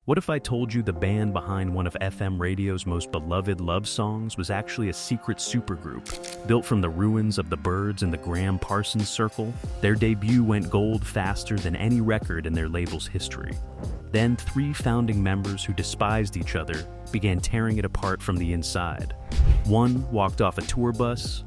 What if I told you the band behind one of FM radio's most beloved love songs was actually a secret supergroup, built from the ruins of the Byrds and the Gram Parsons circle? Their debut went gold faster than any record in their label's history. Then 3 founding members who despised each other began tearing it apart from the inside. One walked off a tour bus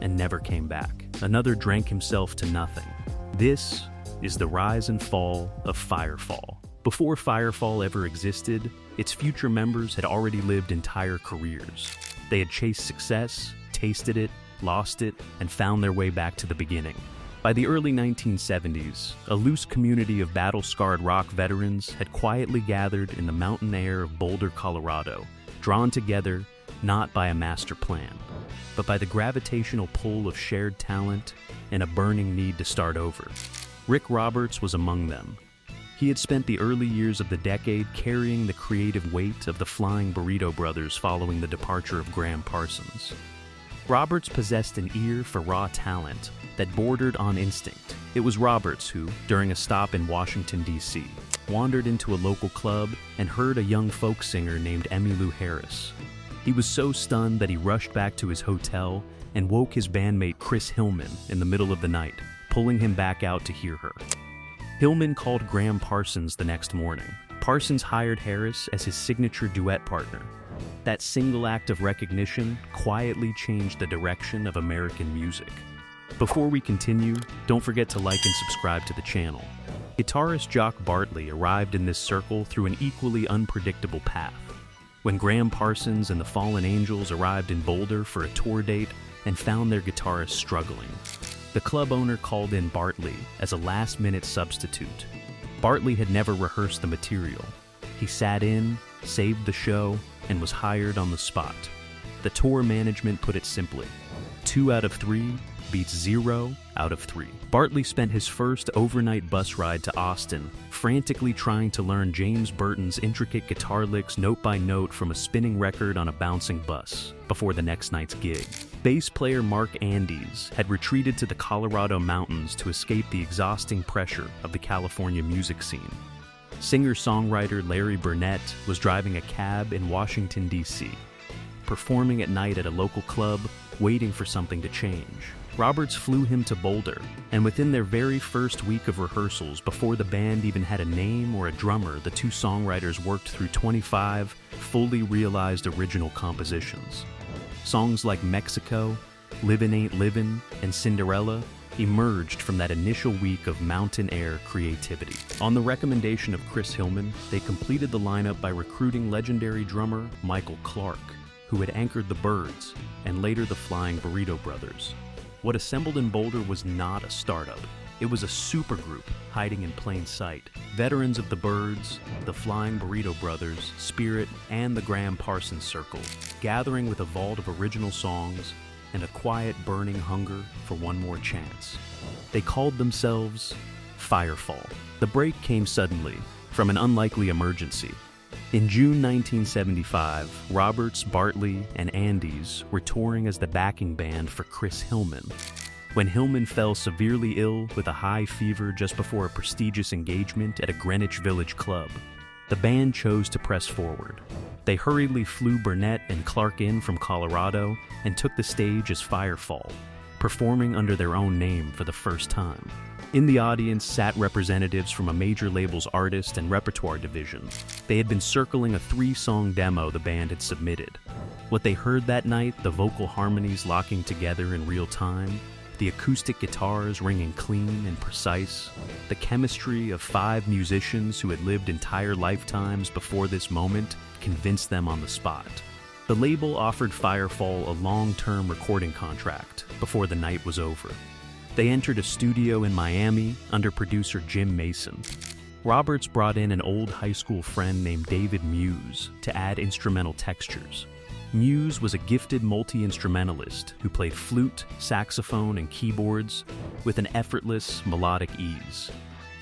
and never came back. Another drank himself to nothing. This is the rise and fall of Firefall. Before Firefall ever existed, its future members had already lived entire careers. They had chased success, tasted it, lost it, and found their way back to the beginning. By the early 1970s, a loose community of battle-scarred rock veterans had quietly gathered in the mountain air of Boulder, Colorado, drawn together not by a master plan, but by the gravitational pull of shared talent and a burning need to start over. Rick Roberts was among them. He had spent the early years of the decade carrying the creative weight of the Flying Burrito Brothers following the departure of Gram Parsons. Roberts possessed an ear for raw talent that bordered on instinct. It was Roberts who, during a stop in Washington, D.C., wandered into a local club and heard a young folk singer named Emmylou Harris. He was so stunned that he rushed back to his hotel and woke his bandmate Chris Hillman in the middle of the night, pulling him back out to hear her. Hillman called Gram Parsons the next morning. Parsons hired Harris as his signature duet partner. That single act of recognition quietly changed the direction of American music. Before we continue, don't forget to like and subscribe to the channel. Guitarist Jock Bartley arrived in this circle through an equally unpredictable path. When Gram Parsons and the Fallen Angels arrived in Boulder for a tour date and found their guitarist struggling, the club owner called in Bartley as a last-minute substitute. Bartley had never rehearsed the material. He sat in, saved the show, and was hired on the spot. The tour management put it simply: 2 out of 3 beats 0 out of 3. Bartley spent his first overnight bus ride to Austin, frantically trying to learn James Burton's intricate guitar licks note by note from a spinning record on a bouncing bus, before the next night's gig. Bass player Mark Andes had retreated to the Colorado mountains to escape the exhausting pressure of the California music scene. Singer-songwriter Larry Burnett was driving a cab in Washington, D.C., performing at night at a local club, waiting for something to change. Roberts flew him to Boulder, and within their very first week of rehearsals, before the band even had a name or a drummer, the 2 songwriters worked through 25 fully realized original compositions. Songs like Mexico, Livin' Ain't Livin', and Cinderella emerged from that initial week of mountain air creativity. On the recommendation of Chris Hillman, they completed the lineup by recruiting legendary drummer Michael Clark, who had anchored the Byrds and later the Flying Burrito Brothers. What assembled in Boulder was not a startup. It was a supergroup hiding in plain sight. Veterans of the Byrds, the Flying Burrito Brothers, Spirit, and the Gram Parsons circle, gathering with a vault of original songs and a quiet burning hunger for one more chance. They called themselves Firefall. The break came suddenly, from an unlikely emergency. In June 1975, Roberts, Bartley, and Andes were touring as the backing band for Chris Hillman. When Hillman fell severely ill with a high fever just before a prestigious engagement at a Greenwich Village club, the band chose to press forward. They hurriedly flew Burnett and Clark in from Colorado and took the stage as Firefall, performing under their own name for the first time. In the audience sat representatives from a major label's artist and repertoire division. They had been circling a 3-song demo the band had submitted. What they heard that night, the vocal harmonies locking together in real time, the acoustic guitars ringing clean and precise, the chemistry of 5 musicians who had lived entire lifetimes before this moment convinced them on the spot. The label offered Firefall a long-term recording contract before the night was over. They entered a studio in Miami under producer Jim Mason. Roberts brought in an old high school friend named David Muse to add instrumental textures. Muse was a gifted multi-instrumentalist who played flute, saxophone, and keyboards with an effortless, melodic ease.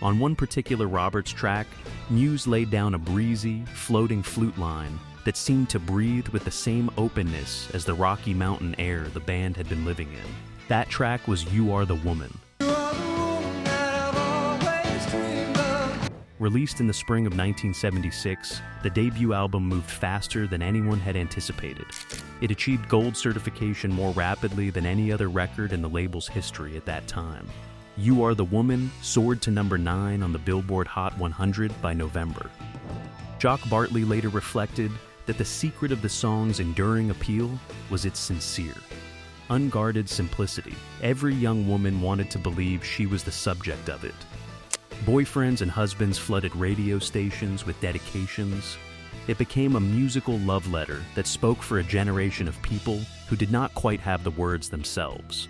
On one particular Roberts track, Muse laid down a breezy, floating flute line that seemed to breathe with the same openness as the Rocky Mountain air the band had been living in. That track was You Are the Woman. Released in the spring of 1976, the debut album moved faster than anyone had anticipated. It achieved gold certification more rapidly than any other record in the label's history at that time. You Are the Woman soared to number 9 on the Billboard Hot 100 by November. Jock Bartley later reflected that the secret of the song's enduring appeal was its sincere, unguarded simplicity. Every young woman wanted to believe she was the subject of it. Boyfriends and husbands flooded radio stations with dedications. It became a musical love letter that spoke for a generation of people who did not quite have the words themselves.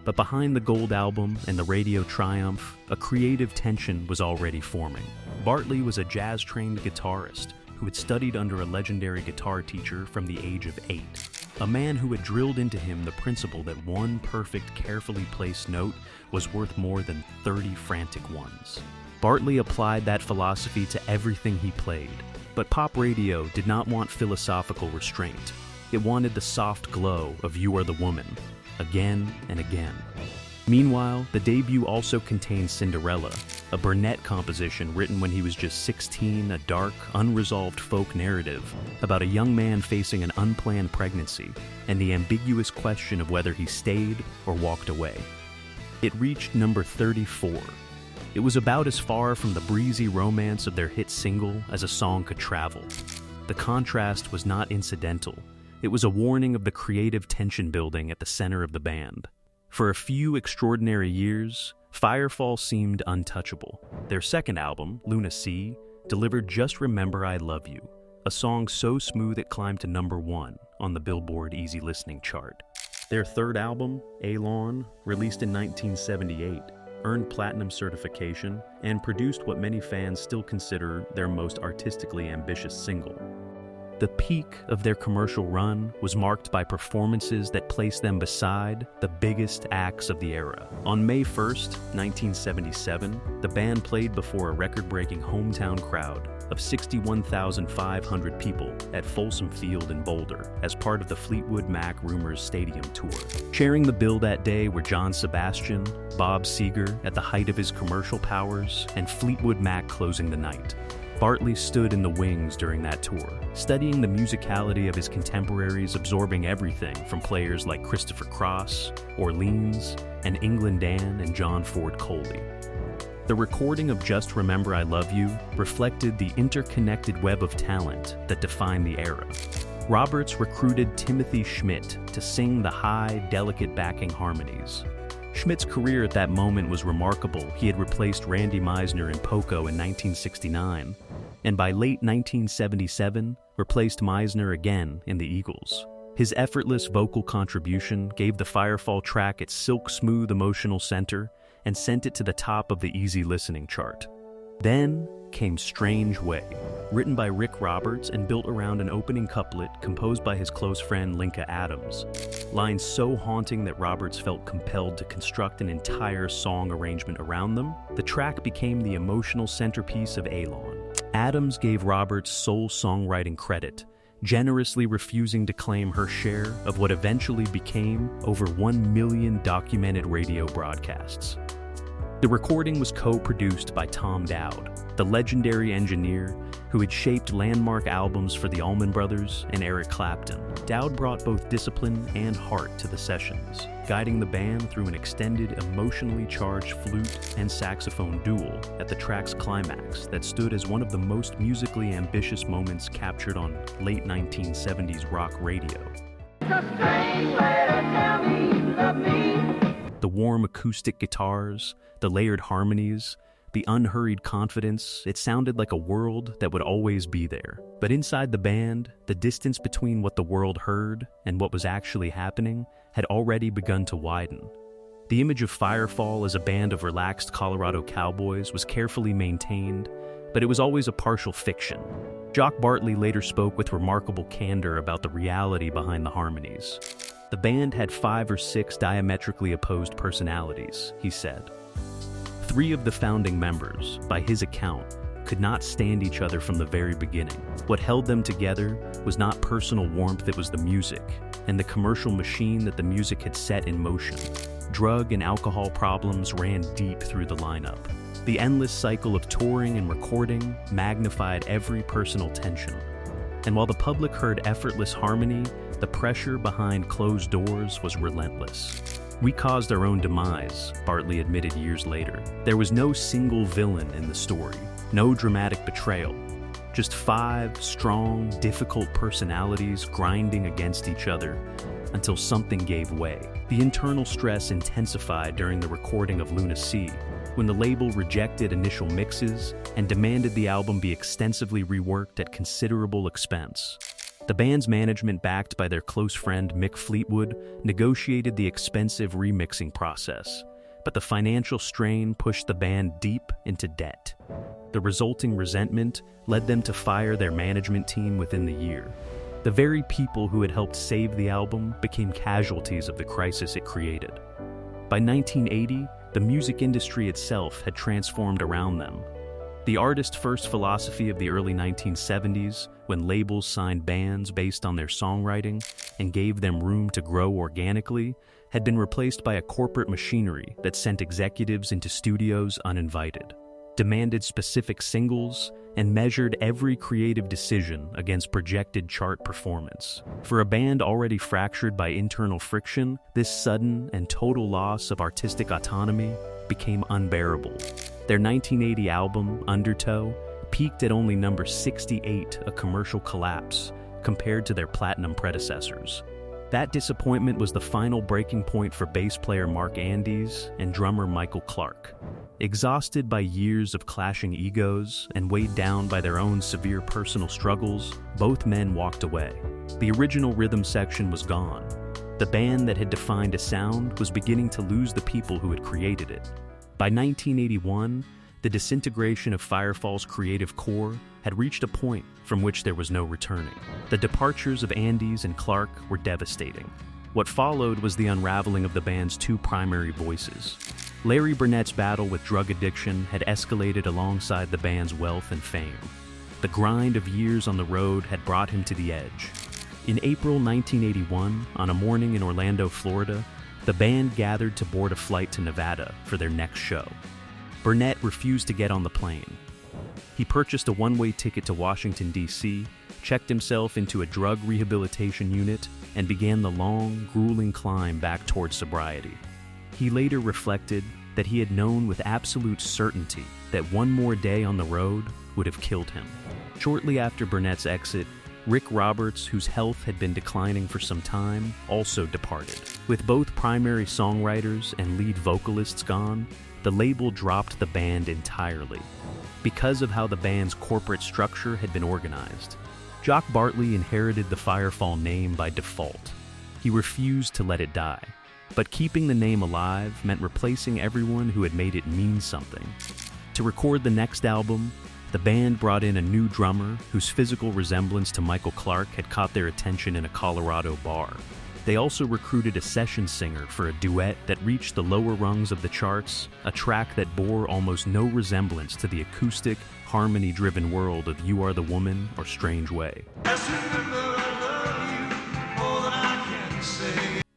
But behind the gold album and the radio triumph, a creative tension was already forming. Bartley was a jazz-trained guitarist who had studied under a legendary guitar teacher from the age of 8. A man who had drilled into him the principle that one perfect, carefully placed note was worth more than 30 frantic ones. Bartley applied that philosophy to everything he played, but pop radio did not want philosophical restraint. It wanted the soft glow of You Are the Woman, again and again. Meanwhile, the debut also contained Cinderella, a Burnett composition written when he was just 16, a dark, unresolved folk narrative about a young man facing an unplanned pregnancy and the ambiguous question of whether he stayed or walked away. It reached number 34. It was about as far from the breezy romance of their hit single as a song could travel. The contrast was not incidental. It was a warning of the creative tension building at the center of the band. For a few extraordinary years, Firefall seemed untouchable. Their second album, Luna Sea, delivered Just Remember I Love You, a song so smooth it climbed to number 1 on the Billboard Easy Listening chart. Their third album, Elon, released in 1978, earned platinum certification and produced what many fans still consider their most artistically ambitious single. The peak of their commercial run was marked by performances that placed them beside the biggest acts of the era. On May 1st, 1977, the band played before a record-breaking hometown crowd of 61,500 people at Folsom Field in Boulder as part of the Fleetwood Mac Rumors Stadium Tour. Sharing the bill that day were John Sebastian, Bob Seger at the height of his commercial powers, and Fleetwood Mac closing the night. Bartley stood in the wings during that tour, studying the musicality of his contemporaries, absorbing everything from players like Christopher Cross, Orleans, and England Dan and John Ford Coley. The recording of Just Remember I Love You reflected the interconnected web of talent that defined the era. Roberts recruited Timothy Schmidt to sing the high, delicate backing harmonies. Schmidt's career at that moment was remarkable. He had replaced Randy Meisner in Poco in 1969, and by late 1977, replaced Meisner again in the Eagles. His effortless vocal contribution gave the Firefall track its silk-smooth emotional center and sent it to the top of the Easy Listening chart. Then came Strange Way, written by Rick Roberts and built around an opening couplet composed by his close friend Linka Adams. Lines so haunting that Roberts felt compelled to construct an entire song arrangement around them, the track became the emotional centerpiece of Elon. Adams gave Roberts sole songwriting credit, generously refusing to claim her share of what eventually became over 1 million documented radio broadcasts. The recording was co-produced by Tom Dowd, the legendary engineer who had shaped landmark albums for the Allman Brothers and Eric Clapton. Dowd brought both discipline and heart to the sessions, guiding the band through an extended, emotionally charged flute and saxophone duel at the track's climax that stood as one of the most musically ambitious moments captured on late 1970s rock radio. It's a strange way to tell me you love me. The warm acoustic guitars, the layered harmonies, the unhurried confidence, it sounded like a world that would always be there. But inside the band, the distance between what the world heard and what was actually happening had already begun to widen. The image of Firefall as a band of relaxed Colorado cowboys was carefully maintained, but it was always a partial fiction. Jock Bartley later spoke with remarkable candor about the reality behind the harmonies. The band had 5 or 6 diametrically opposed personalities, he said. 3 of the founding members, by his account, could not stand each other from the very beginning. What held them together was not personal warmth, it was the music, and the commercial machine that the music had set in motion. Drug and alcohol problems ran deep through the lineup. The endless cycle of touring and recording magnified every personal tension. And while the public heard effortless harmony, the pressure behind closed doors was relentless. "We caused our own demise," Bartley admitted years later. There was no single villain in the story, no dramatic betrayal. Just 5 strong, difficult personalities grinding against each other until something gave way. The internal stress intensified during the recording of Luna Sea, when the label rejected initial mixes and demanded the album be extensively reworked at considerable expense. The band's management, backed by their close friend Mick Fleetwood, negotiated the expensive remixing process, but the financial strain pushed the band deep into debt. The resulting resentment led them to fire their management team within the year. The very people who had helped save the album became casualties of the crisis it created. By 1980, the music industry itself had transformed around them. The artist's first philosophy of the early 1970s, when labels signed bands based on their songwriting and gave them room to grow organically, had been replaced by a corporate machinery that sent executives into studios uninvited, demanded specific singles, and measured every creative decision against projected chart performance. For a band already fractured by internal friction, this sudden and total loss of artistic autonomy became unbearable. Their 1980 album, Undertow, peaked at only number 68, a commercial collapse, compared to their platinum predecessors. That disappointment was the final breaking point for bass player Mark Andes and drummer Michael Clark. Exhausted by years of clashing egos and weighed down by their own severe personal struggles, both men walked away. The original rhythm section was gone. The band that had defined a sound was beginning to lose the people who had created it. By 1981, the disintegration of Firefall's creative core had reached a point from which there was no returning. The departures of Andes and Clark were devastating. What followed was the unraveling of the band's 2 primary voices. Larry Burnett's battle with drug addiction had escalated alongside the band's wealth and fame. The grind of years on the road had brought him to the edge. In April 1981, on a morning in Orlando, Florida, the band gathered to board a flight to Nevada for their next show. Burnett refused to get on the plane. He purchased a one-way ticket to Washington, D.C., checked himself into a drug rehabilitation unit, and began the long, grueling climb back towards sobriety. He later reflected that he had known with absolute certainty that one more day on the road would have killed him. Shortly after Burnett's exit, Rick Roberts, whose health had been declining for some time, also departed. With both primary songwriters and lead vocalists gone, the label dropped the band entirely. Because of how the band's corporate structure had been organized, Jock Bartley inherited the Firefall name by default. He refused to let it die, but keeping the name alive meant replacing everyone who had made it mean something. To record the next album, the band brought in a new drummer whose physical resemblance to Michael Clark had caught their attention in a Colorado bar. They also recruited a session singer for a duet that reached the lower rungs of the charts, a track that bore almost no resemblance to the acoustic, harmony-driven world of You Are the Woman or Strange Way.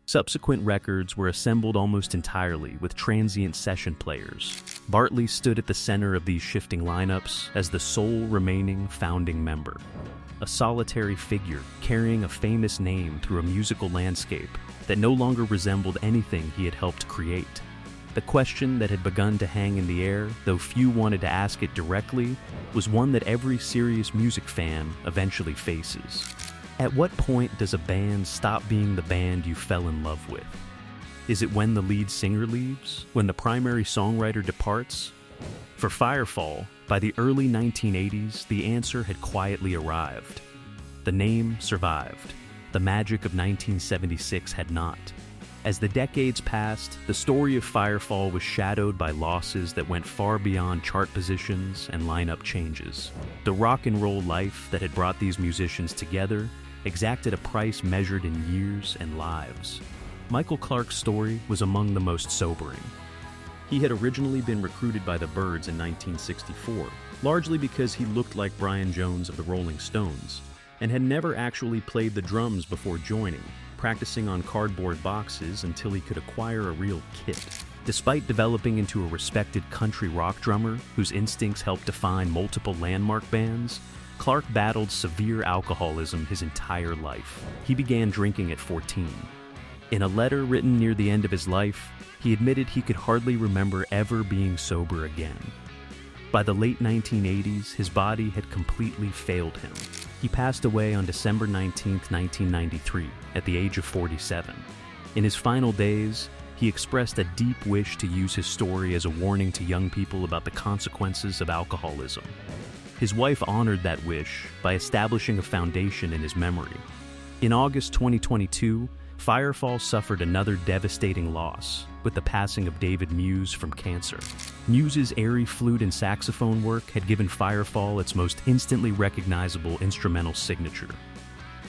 Subsequent records were assembled almost entirely with transient session players. Bartley stood at the center of these shifting lineups as the sole remaining founding member, a solitary figure carrying a famous name through a musical landscape that no longer resembled anything he had helped create. The question that had begun to hang in the air, though few wanted to ask it directly, was one that every serious music fan eventually faces. At what point does a band stop being the band you fell in love with? Is it when the lead singer leaves? When the primary songwriter departs? For Firefall, by the early 1980s, the answer had quietly arrived. The name survived. The magic of 1976 had not. As the decades passed, the story of Firefall was shadowed by losses that went far beyond chart positions and lineup changes. The rock and roll life that had brought these musicians together exacted a price measured in years and lives. Michael Clark's story was among the most sobering. He had originally been recruited by the Byrds in 1964, largely because he looked like Brian Jones of the Rolling Stones, and had never actually played the drums before joining, practicing on cardboard boxes until he could acquire a real kit. Despite developing into a respected country rock drummer whose instincts helped define multiple landmark bands, Clark battled severe alcoholism his entire life. He began drinking at 14. In a letter written near the end of his life, he admitted he could hardly remember ever being sober again. By the late 1980s, his body had completely failed him. He passed away on December 19, 1993, at the age of 47. In his final days, he expressed a deep wish to use his story as a warning to young people about the consequences of alcoholism. His wife honored that wish by establishing a foundation in his memory. In August 2022, Firefall suffered another devastating loss with the passing of David Muse from cancer. Muse's airy flute and saxophone work had given Firefall its most instantly recognizable instrumental signature.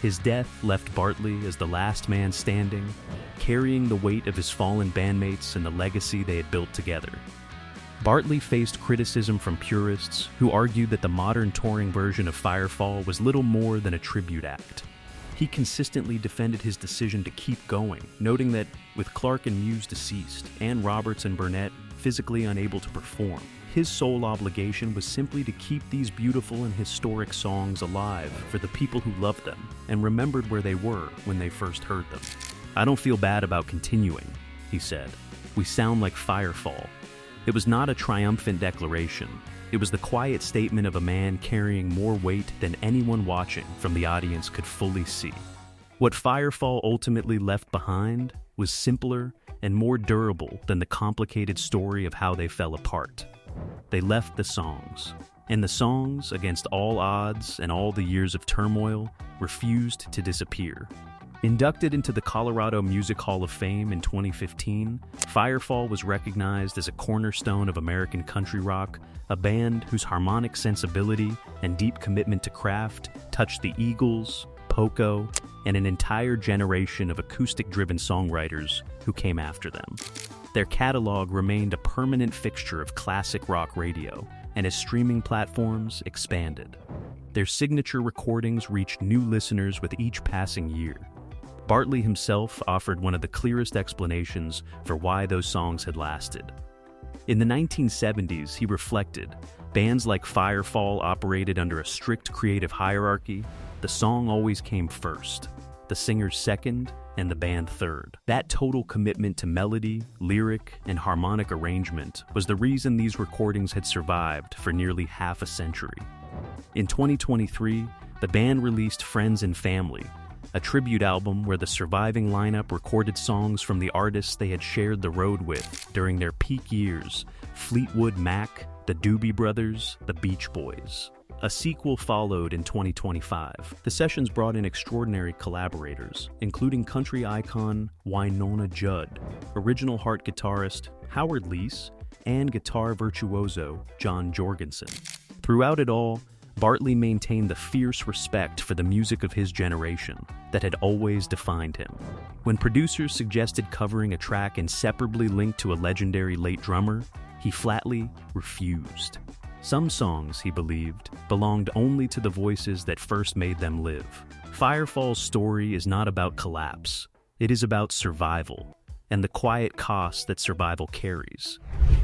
His death left Bartley as the last man standing, carrying the weight of his fallen bandmates and the legacy they had built together. Bartley faced criticism from purists who argued that the modern touring version of Firefall was little more than a tribute act. He consistently defended his decision to keep going, noting that with Clark and Muse deceased, and Roberts and Burnett physically unable to perform, his sole obligation was simply to keep these beautiful and historic songs alive for the people who loved them and remembered where they were when they first heard them. "I don't feel bad about continuing," he said. "We sound like Firefall." It was not a triumphant declaration. It was the quiet statement of a man carrying more weight than anyone watching from the audience could fully see. What Firefall ultimately left behind was simpler and more durable than the complicated story of how they fell apart. They left the songs, and the songs, against all odds and all the years of turmoil, refused to disappear. Inducted into the Colorado Music Hall of Fame in 2015, Firefall was recognized as a cornerstone of American country rock, a band whose harmonic sensibility and deep commitment to craft touched the Eagles, Poco, and an entire generation of acoustic-driven songwriters who came after them. Their catalog remained a permanent fixture of classic rock radio, and as streaming platforms expanded, their signature recordings reached new listeners with each passing year. Bartley himself offered one of the clearest explanations for why those songs had lasted. In the 1970s, he reflected, bands like Firefall operated under a strict creative hierarchy. The song always came first, the singer second, and the band third. That total commitment to melody, lyric, and harmonic arrangement was the reason these recordings had survived for nearly half a century. In 2023, the band released Friends and Family, a tribute album where the surviving lineup recorded songs from the artists they had shared the road with during their peak years: Fleetwood Mac, the Doobie Brothers, the Beach Boys. A sequel followed in 2025. The sessions brought in extraordinary collaborators, including country icon Wynonna Judd, original Heart guitarist Howard Leese, and guitar virtuoso John Jorgensen. Throughout it all, Bartley maintained the fierce respect for the music of his generation that had always defined him. When producers suggested covering a track inseparably linked to a legendary late drummer, he flatly refused. Some songs, he believed, belonged only to the voices that first made them live. Firefall's story is not about collapse. It is about survival, and the quiet cost that survival carries.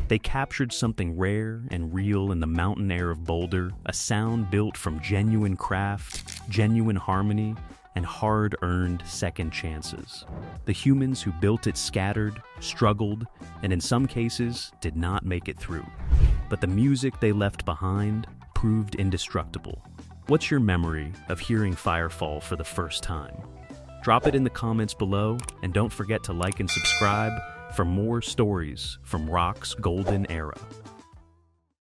They captured something rare and real in the mountain air of Boulder, a sound built from genuine craft, genuine harmony, and hard-earned second chances. The humans who built it scattered, struggled, and in some cases did not make it through. But the music they left behind proved indestructible. What's your memory of hearing Firefall for the first time? Drop it in the comments below, and don't forget to like and subscribe for more stories from rock's golden era.